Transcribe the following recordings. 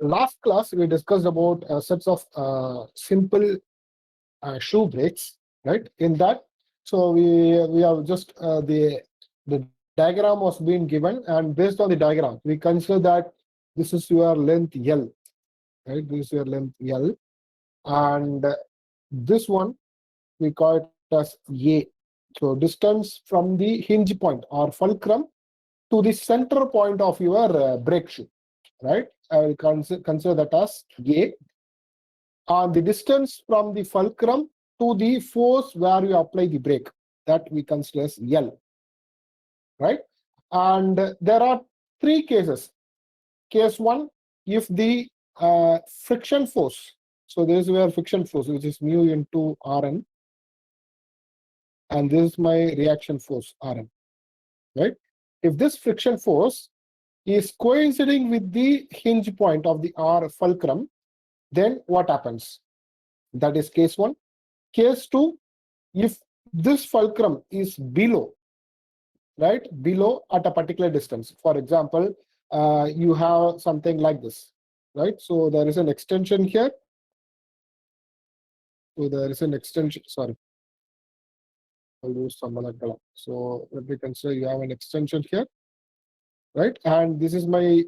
last class we discussed about sets of simple shoe brakes, right? In that, so we have just the diagram was being given, and based on the diagram, we consider that this is your length L, right? This is your length L, and this one we call it as A. So distance from the hinge point or fulcrum to the center point of your brake shoe, right? I will consider that as A. And the distance from the fulcrum to the force where you apply the brake, that we consider as L, right? And there are three cases. Case one, if the friction force, so this is where friction force, which is mu into Rn, and this is my reaction force Rn, right? If this friction force is coinciding with the hinge point of the R fulcrum, then what happens? That is case one. Case two, if this fulcrum is below, right, below at a particular distance. For example, you have something like this, right? So there is an extension here. So there is an extension, sorry. I'll use some other color. So let me consider you have an extension here, right? And this is my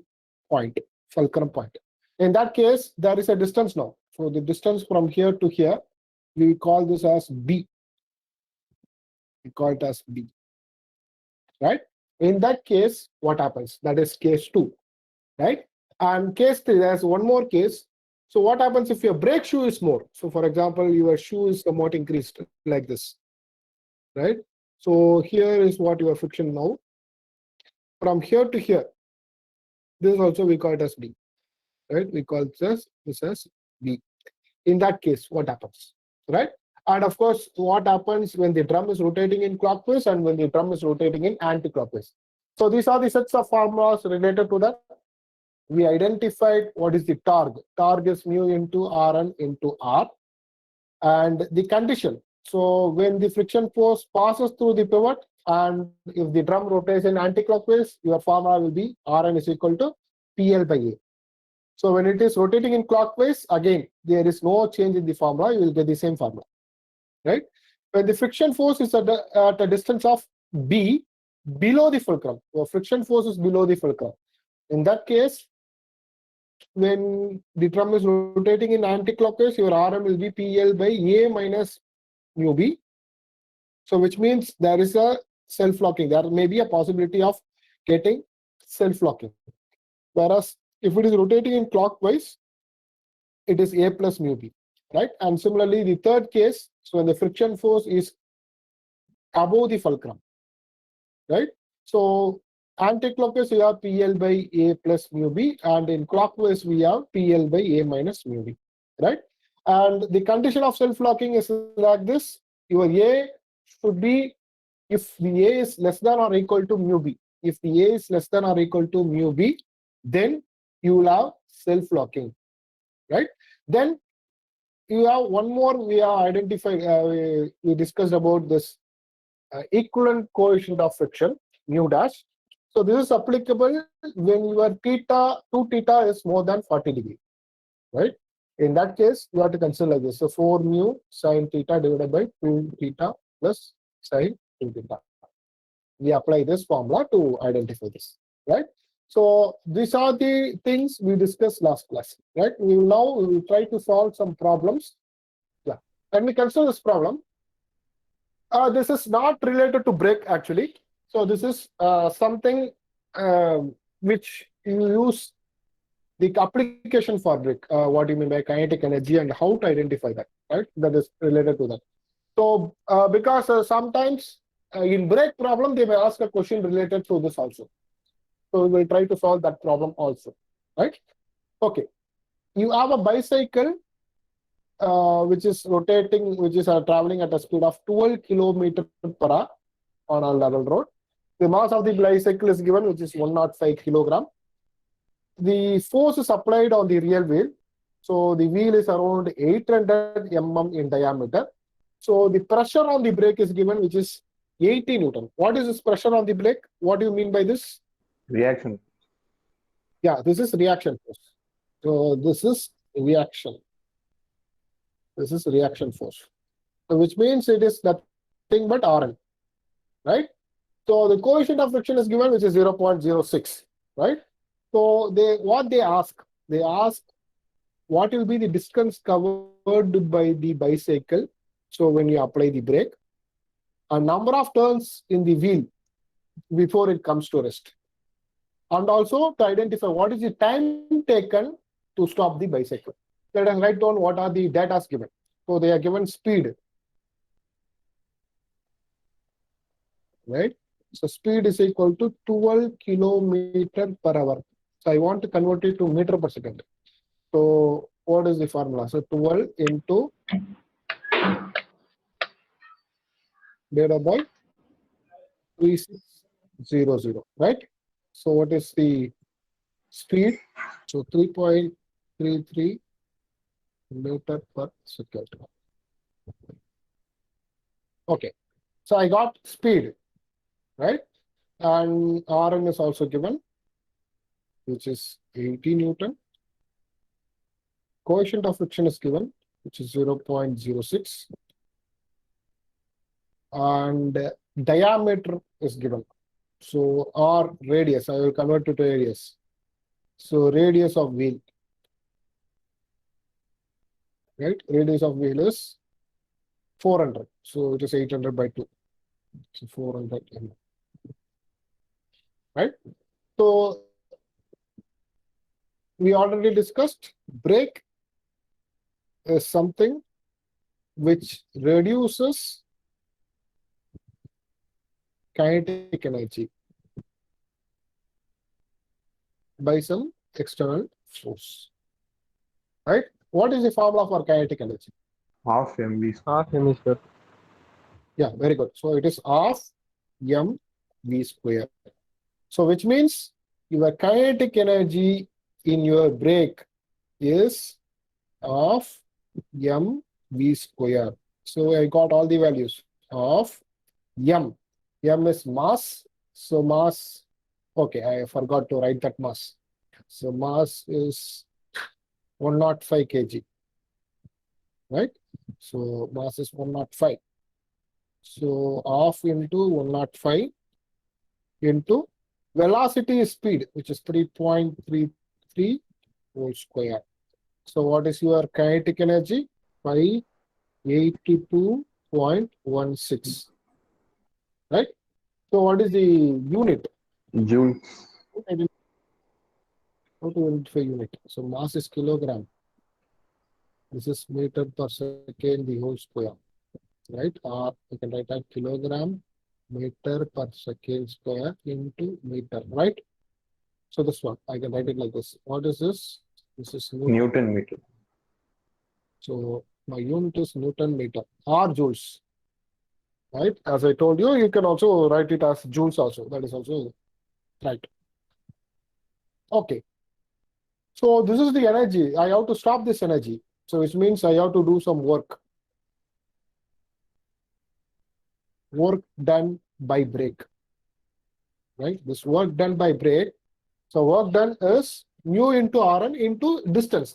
point, fulcrum point. In that case, there is a distance now. So the distance from here to here, we call this as B. We call it as B, right? In that case, what happens? That is case two, right? And case three, there's one more case. So what happens if your brake shoe is more? So for example, your shoe is somewhat increased like this, right? So here is what your friction now. From here to here, this also we call it as B, right? We call this as B. In that case, what happens, right? And of course, what happens when the drum is rotating in clockwise and when the drum is rotating in anti-clockwise. So these are the sets of formulas related to that. We identified what is the torque. Torque is mu into Rn into R. And the condition. So when the friction force passes through the pivot, and if the drum rotates in anti-clockwise, your formula will be Rn is equal to PL by A. So when it is rotating in clockwise, again, there is no change in the formula. You will get the same formula, right? When the friction force is at a distance of B below the fulcrum, your friction force is below the fulcrum. In that case, when the drum is rotating in anti-clockwise, your Rm will be PL by A minus mu B. So which means there is a self-locking. There may be a possibility of getting self-locking. Whereas if it is rotating in clockwise, it is A plus mu B, right? And similarly, the third case, so when the friction force is above the fulcrum, right? So anti-clockwise, we have PL by A plus mu B, and in clockwise, we have PL by A minus mu B, right? And the condition of self-locking is like this. Your A should be, if the A is less than or equal to mu B. If the A is less than or equal to mu B, then you will have self-locking, right? Then you have one more we have identified, we discussed about this equivalent coefficient of friction, mu dash. So this is applicable when your theta, 2 theta is more than 40 degree, right? In that case, you have to consider like this. So 4 mu sine theta divided by 2 theta plus sine 2 theta. We apply this formula to identify this, right? So these are the things we discussed last class, right? We will try to solve some problems. Yeah, and we consider this problem. This is not related to brake actually. So this is something which you use the application for brake. What do you mean by kinetic energy and how to identify that, right? That is related to that. So because sometimes in brake problem, they may ask a question related to this also. So we will try to solve that problem also, right? Okay. You have a bicycle which is rotating, which is traveling at a speed of 12 kilometers per hour on a level road. The mass of the bicycle is given, which is 105 kilogram. The force is applied on the rear wheel. So the wheel is around 800 mm in diameter. So the pressure on the brake is given, which is 80 Newton. What is this pressure on the brake? What do you mean by this? Reaction. Yeah, this is reaction force. So this is reaction. This is reaction force. So which means it is nothing but Rn, right? So the coefficient of friction is given, which is 0.06, right? So they ask what will be the distance covered by the bicycle. So when you apply the brake, a number of turns in the wheel before it comes to rest, and also to identify what is the time taken to stop the bicycle. Let us write down what are the data given. So they are given speed, right? So speed is equal to 12 kilometer per hour. So I want to convert it to meter per second. So what is the formula? So 12 into divided by 3600, right? So what is the speed? So 3.33 meter per second. Okay, so I got speed, right? And Rn is also given, which is 80 Newton. Coefficient of friction is given, which is 0.06. And diameter is given. So R radius, I will convert it to radius. So radius of wheel, right? Radius of wheel is 400. So it is 800 by 2. So 400 mm. Right? So we already discussed brake is something which reduces kinetic energy by some external force. Right? What is the formula for kinetic energy? Half mv square. Half m square. Yeah, very good. So it is half mv square. So which means your kinetic energy in your brake is half mv square. So I got all the values of m. M is mass. So mass, okay, I forgot to write that mass. So mass is 105 kg, right? So mass is 105. So half into 105 into velocity is speed, which is 3.33 whole square. So what is your kinetic energy? 582.16. Right? So what is the unit? Joules. How to identify unit? So mass is kilogram. This is meter per second, the whole square. Right? Or you can write out kilogram meter per second square into meter. Right? So this one, I can write it like this. What is this? This is Newton. Newton meter. So my unit is Newton meter or joules. Right? As I told you, you can also write it as joules also. That is also right. Okay. So this is the energy. I have to stop this energy. So which means I have to do some work. Work done by brake. Right? This work done by brake. So work done is mu into Rn into distance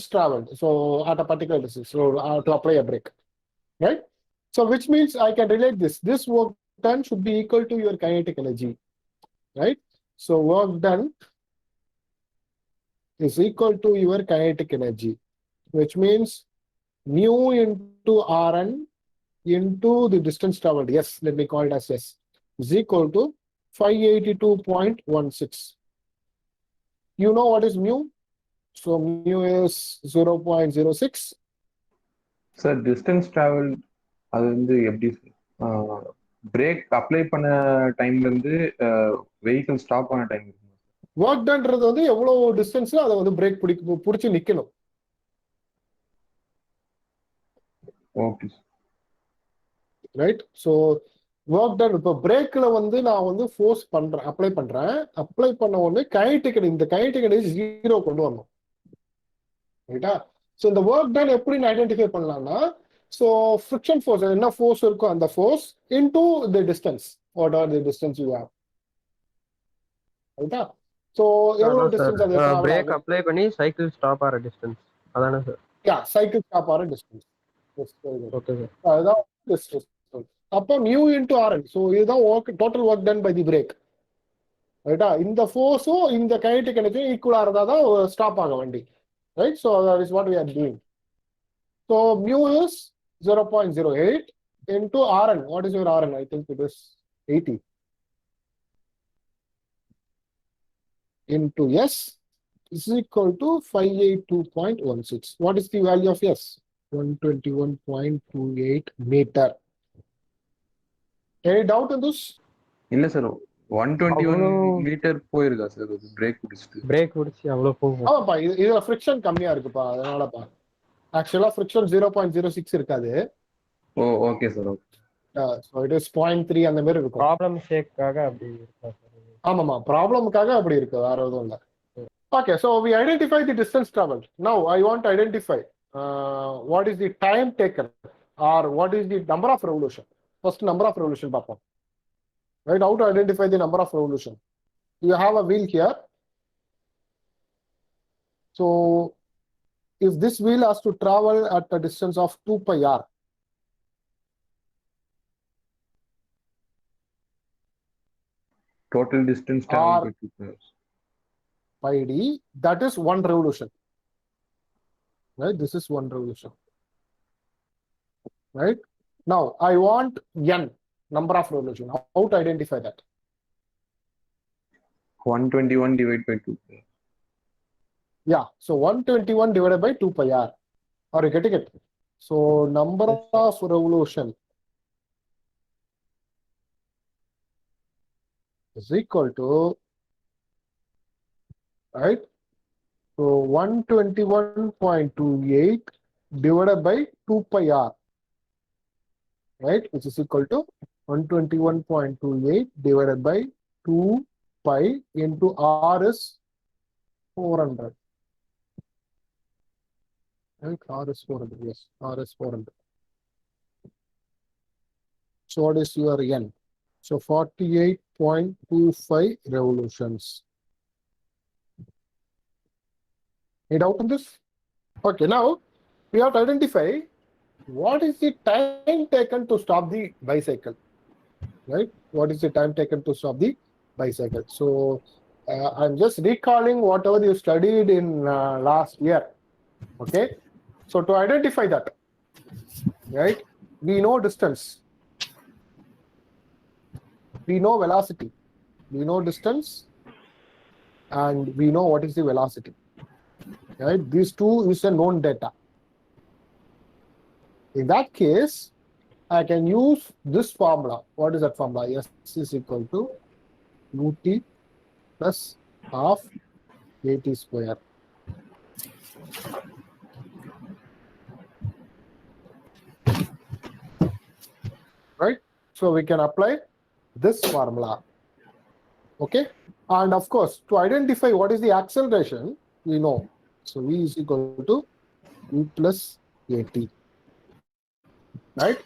traveled. So at a particular distance, so to apply a brake. Right? So which means I can relate this. This work done should be equal to your kinetic energy. Right? So work done is equal to your kinetic energy, which means mu into Rn into the distance traveled, yes, let me call it as S, is equal to 582.16. You know what is mu? So mu is 0.06. Sir, distance travel அது வந்து எப்படி break apply பண்ண டைம்ல இருந்து vehicle stop ஆன time இருக்கு. Work டன்றது வந்து எவ்வளவு டிஸ்டன்ஸ்ல அதை வந்து பிரேக் பிடிச்சு நிக்கணும். Okay. Right. So work done இப்போ பிரேக்ல வந்து நான் வந்து ஃபோர்ஸ் பண்றேன், அப்ளை பண்ண உடனே இந்த கைனடிக் எனர்ஜி 0 கொண்டு வரணும். ரைட்டா? ஸோ இந்த ஒர்க் டன் எப்படி ஐடென்டிஃபை பண்ணலாம்னா, ஸோ ஃப்ரிக்ஷன் ஃபோர்ஸ் என்ன ஃபோர்ஸ் இருக்கோ அந்த force into the distance, what are the distance you have. ரைட்டா? So எவ்வளவு அதான் distance அது சார் travel பிரேக் ஆகும்? அப்ளை பண்ணி சைக்கிள் ஸ்டாப் ஆகிற டிஸ்டன்ஸ் அதானே சார்? Yeah, cycle stop ஆகிற distance. Yes, very good. Okay sir. அதுதான் distance. அப்போ mu into Rn. So இதுதான் total work done by the brake. ரைட்டா? இந்த ஃபோர்ஸும் இந்த கைனடிக் எனர்ஜியும் ஈக்குவலா இருந்தா தான் ஸ்டாப் ஆகும் வண்டி. Right? So that is what we are doing. So mu is 0.08 into Rn. What is your Rn? I think it is 80. Into S is equal to 582.16. What is the value of S? 121.28 meter. Any doubt in this? இல்ல sir 121 அவ்வளோ metre போயிருக்கா sir break பிடிச்சிட்டு? Break பிடிச்சி அவ்வளோ போகும். ஆமாப்பா, இதுல friction கம்மியா இருக்குப்பா, அதனாலப்பா. ஆக்சுவலா ஃப்ரிக்ஷன் 0.06 இருக்காது. Oh okay sir. Okay. So it is 0.3 அந்த மாதிரி இருக்கும். ப்ராப்ளம் ஷேக்காக அப்படி இருக்கா சார்? ஆமாமா, ப்ராப்ளமுக்காக அப்படி இருக்கு, வேற எதுவும் இல்ல. Okay, so we identify the distance traveled. Now I want to identify what is the time taken or what is the number of revolution. First number of revolution பார்ப்போம். Right, how to identify the number of revolution. You have a wheel here. So if this wheel has to travel at a distance of 2 pi r, Total distance traveled by 2 hours. pi d, that is one revolution. Right, this is one revolution. Right, now I want n, number of revolution. How to identify that? 121 divided by 2. Yeah, so 121 divided by 2 pi r. Are you getting it? So number of revolution is equal to, right, so 121.28 divided by 2 pi r, right, which is equal to 121.28 divided by 2 pi into r is 400. Right, r is 400. Yes, r is 400. So what is your n? So 48.25 revolutions. Any doubt in this? Okay, now we have to identify what is the time taken to stop the bicycle. Right? What is the time taken to stop the bicycle? So I'm just recalling whatever you studied in last year. Okay, so to identify that, right, we know distance, we know velocity, we know distance, and we know what is the velocity. Right, these two is a known data. In that case, I can use this formula. What is that formula? S is equal to ut plus half at square. Right, so we can apply this formula. Okay, and of course, to identify what is the acceleration, we know. So v is equal to u plus at. Right,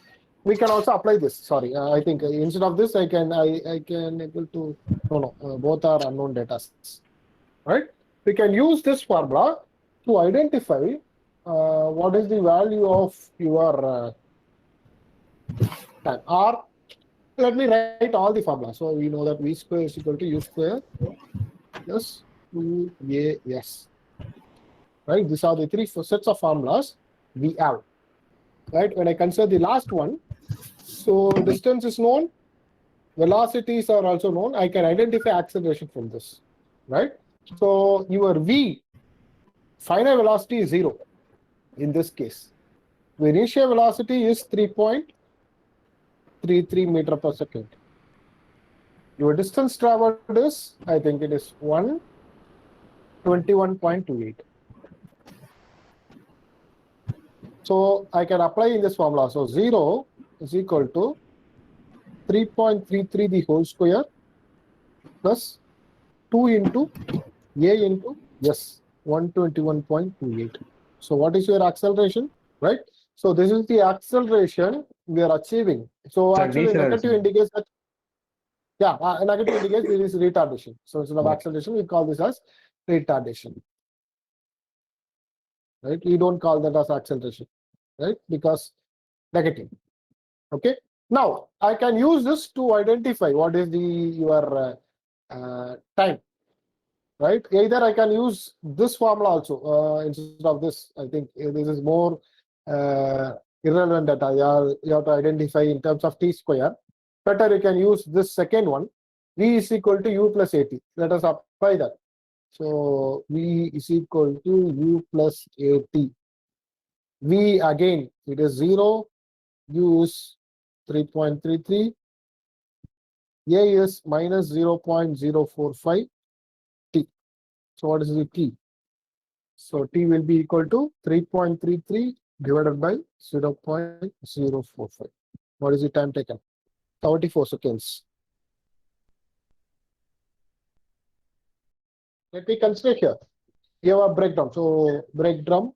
we can also apply this. Sorry, I think instead of this, I can able to, no, both are unknown data sets. Right, we can use this formula to identify what is the value of your time. Or let me write all the formula. So we know that v square is equal to u square plus 2as. Right, these are the three sets of formulas we have. Right, when I consider the last one, so distance is known, velocities are also known. I can identify acceleration from this. Right, so your v, final velocity is 0 in this case. The initial velocity is 3.33 meter per second. Your distance traveled is, I think it is 121.28. So I can apply in this formula. So 0 is equal to 3.33 the whole square plus 2 into a into s, 121.28. So what is your acceleration? Right, so this is the acceleration we are achieving. So Sir, actually negative indicates that, Yeah, negative indicates there is retardation. So instead of Okay. acceleration, we call this as retardation. Right? We don't call that as acceleration, right? Because negative. Okay. Now I can use this to identify what is your time. Right? Either I can use this formula also instead of this. I think this is more irrelevant data. You have to identify in terms of t square. Better you can use this second one. V is equal to u plus at. Let us apply that. So V is equal to u plus at. V again, it is 0. U is 3.33. A is minus 0.045 t. So what is the t? So t will be equal to 3.33 divided by 0.045. What is the time taken? 34 seconds. Let me consider here. You have a brake drum. So brake drum,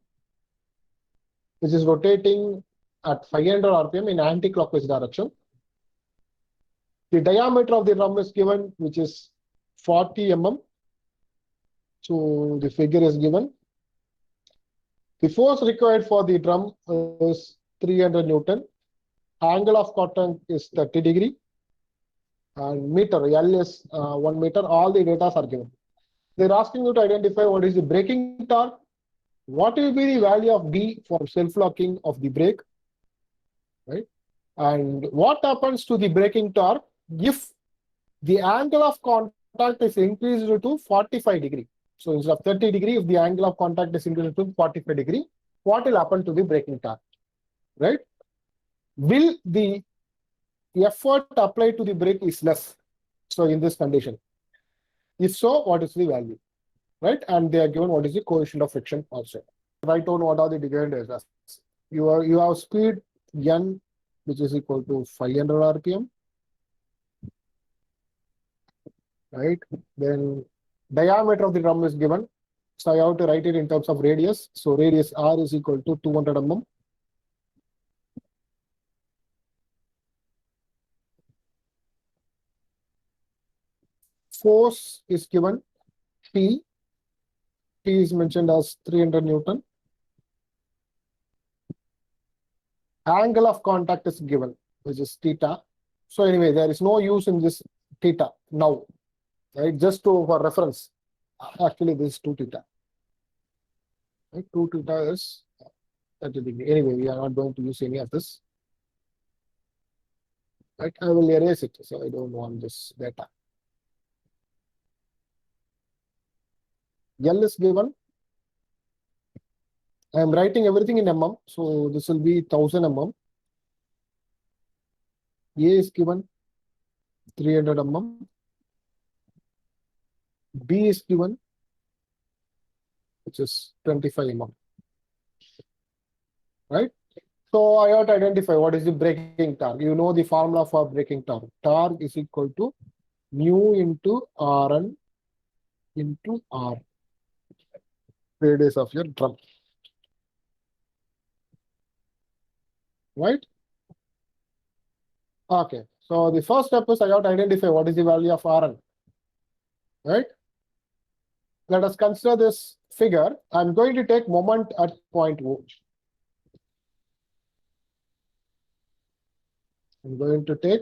which is rotating at 500 RPM in anti-clockwise direction. The diameter of the drum is given, which is 40 mm. So the figure is given. The force required for the drum is 300 Newton. Angle of contact is 30 degree. And meter, L is 1 meter. All the data are given. They're asking you to identify what is the braking torque, what will be the value of D for self-locking of the brake, right? And what happens to the braking torque if the angle of contact is increased to 45 degree. So instead of 30 degree, if the angle of contact is increased to 45 degree, what will happen to the braking torque, right? Will the effort applied to the brake is less? So in this condition, if so, what is the value, right? And they are given what is the coefficient of friction also. Write down what are the given data. You have speed n, which is equal to 500 RPM, right? Then diameter of the drum is given. So I have to write it in terms of radius. So radius r is equal to 200 mm. Force is given T. T is mentioned as 300 Newton. Angle of contact is given, which is theta. So anyway, there is no use in this theta now, right? Just for reference. Actually, this is 2 theta. Right? 2 theta is 30 degree. Anyway, we are not going to use any of this. Right? I will erase it, so I don't want this data. L is given. I am writing everything in mm, so this will be 1000 mm. A is given 300 mm. B is given, which is 25 mm. Right? So I have to identify what is the braking torque. You know the formula for braking torque. Torque is equal to mu into Rn into R, radius of your drum. Right? Okay. So the first step is I have to identify what is the value of Rn. Right? Let us consider this figure. I'm going to take moment at point O. I'm going to take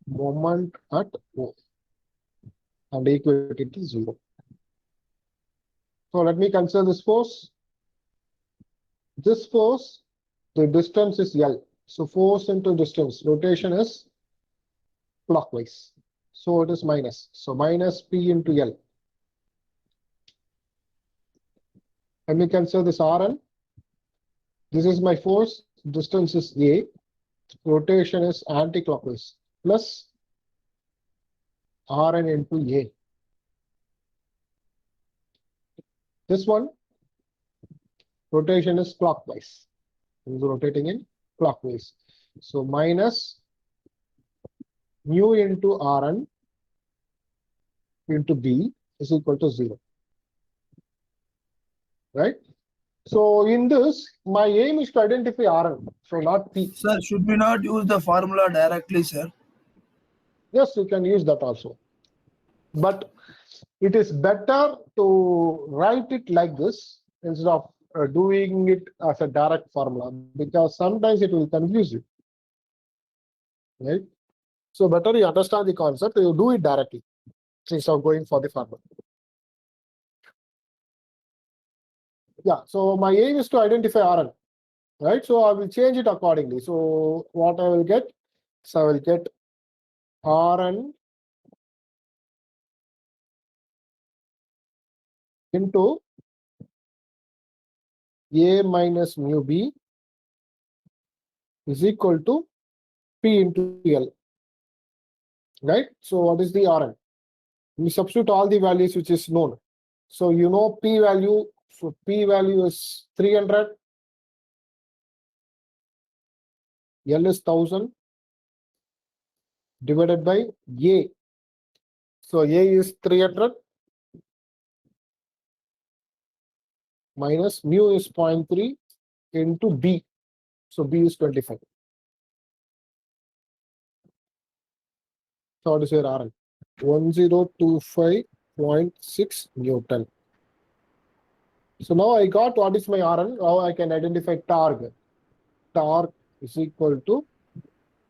moment at O and equate it to 0. So let me consider this force. This force, the distance is L. So force into distance, rotation is clockwise. So it is minus. So minus P into L. Let me consider this Rn. This is my force. Distance is A. Rotation is anti-clockwise. Plus Rn into A. This one, rotation is clockwise. It is rotating in clockwise. So minus mu into Rn into B is equal to 0. Right? So in this, my aim is to identify Rn, so not P. Sir, should we not use the formula directly, sir? Yes, you can use that also. But it is better to write it like this instead of doing it as a direct formula, because sometimes it will confuse you, right? So better you understand the concept, you do it directly instead of going for the formula. Yeah, so my aim is to identify Rn, right? So I will change it accordingly. So what I will get? So I will get Rn into A minus mu B is equal to P into L, right? So what is the Rn? We substitute all the values which is known. So you know P value, so P value is 300, L is 1000 divided by A. So A is 300 minus mu is 0.3 into B. So B is 25. So what is your Rn? 1025.6 Newton. So now I got what is my Rn. Now I can identify torque. Torque is equal to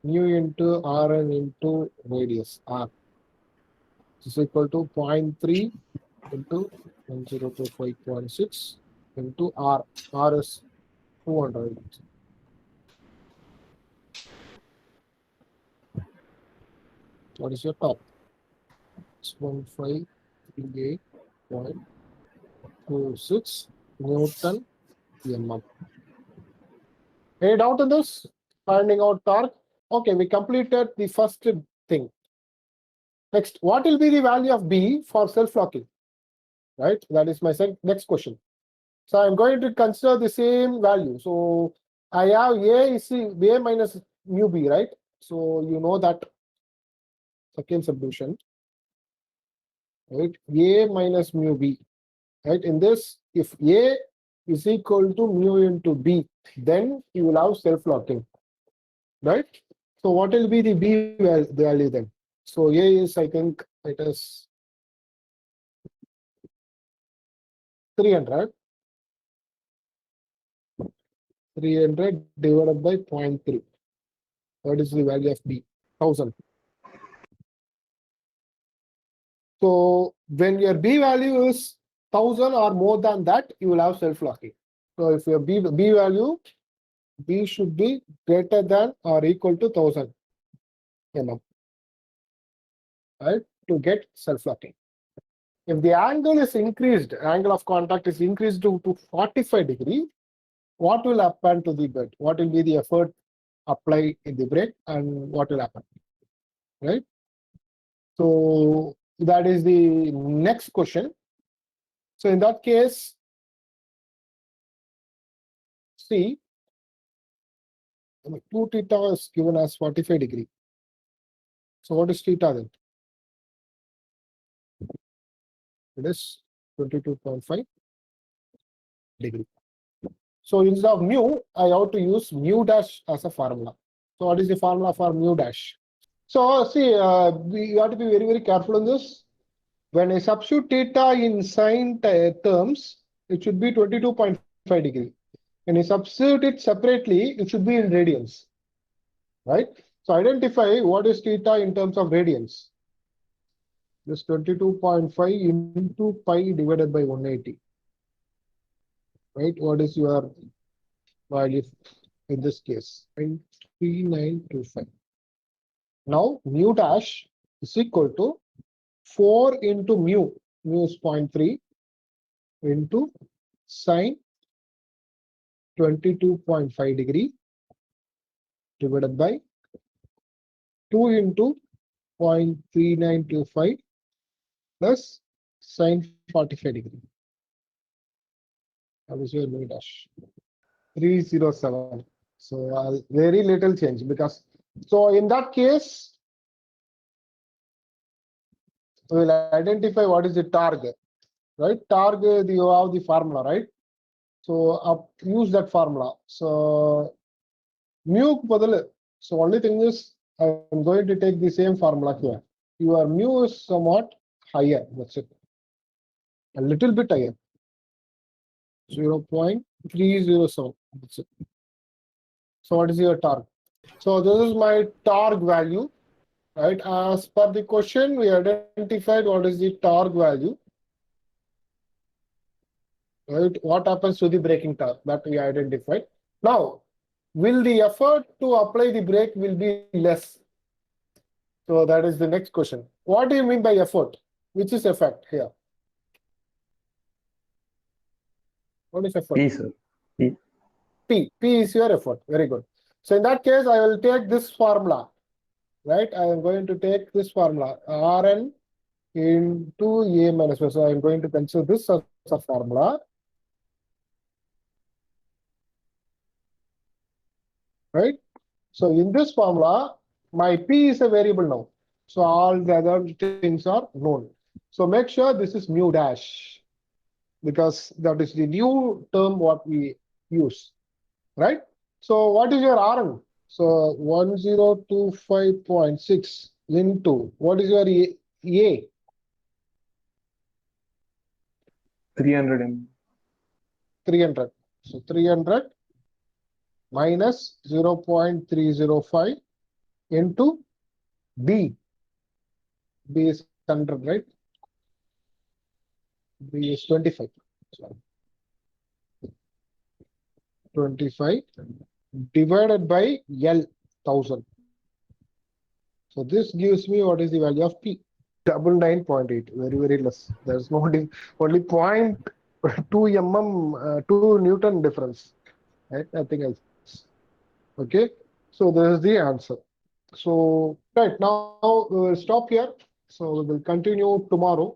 mu into Rn into radius R. Is equal to 0.3 into 1025.6 into R. R is 200. What is your top? It's 1538.26 Newton mm. Any doubt in this? Finding out torque. Okay, we completed the first thing. Next, what will be the value of B for self-locking? Right, that is my next question. So I'm going to consider the same value. So I have A is A minus mu B, right? So you know that second subdivision, right? A minus mu B, right? In this, if A is equal to mu into B, then you will have self-locking, right? So what will be the B value then? So A is, I think it is 300. 300 divided by 0.3. What is the value of B? 1000. So when your B value is 1000 or more than that, you will have self-locking. So if your B value, B should be greater than or equal to 1000 mm, right, to get self-locking. If the angle is increased, angle of contact is increased to 45 degree, what will happen to the bed? What will be the effort applied in the brake and what will happen, right? So that is the next question. So in that case, see, 2 theta is given as 45 degree. So what is theta then? It is 22.5 degree. So instead of mu, I have to use mu dash as a formula. So what is the formula for mu dash? So see, you have to be very, very careful in this. When I substitute theta in sine terms, it should be 22.5 degree. When I substitute it separately, it should be in radians, right? So identify what is theta in terms of radians. This 22.5 into pi divided by 180, right? What is your value in this case? 0.3925. Now mu dash is equal to 4 into mu is 0.3 into sine 22.5 degree divided by 2 into 0.3925 plus sine 45 degree. That is your mu dash. 307. So very little change, because so in that case we will identify what is the target, right? Target, you have the formula, right? So use that formula. So mu badal. So only thing is I'm going to take the same formula here. Your mu is somewhat higher. That's it. A little bit higher. 0.307. That's it. So what is your torque? So this is my torque value, right? As per the question, we identified what is the torque value, right? What happens to the braking torque that we identified. Now, will the effort to apply the brake will be less? So that is the next question. What do you mean by effort? Which is effect here? What is effort? P, sir. P. P. P is your effort. Very good. So in that case, I will take this formula, right? I am going to take this formula, Rn into A minus B. So I am going to consider this as a formula, right? So in this formula, my P is a variable now. So all the other things are known. So make sure this is mu dash, because that is the new term what we use, right? So what is your Rn? So 1025.6 into, what is your A? 300 M. 300. So 300 minus 0.305 into B. B is 100, right? B is 25. Sorry. 25 divided by L, 1000. So this gives me what is the value of P? 99.8. Very, very less. There's no only 0.2 mm, 2 Newton difference, right? Nothing else. Okay. So this is the answer. So right now we will stop here. So we will continue tomorrow.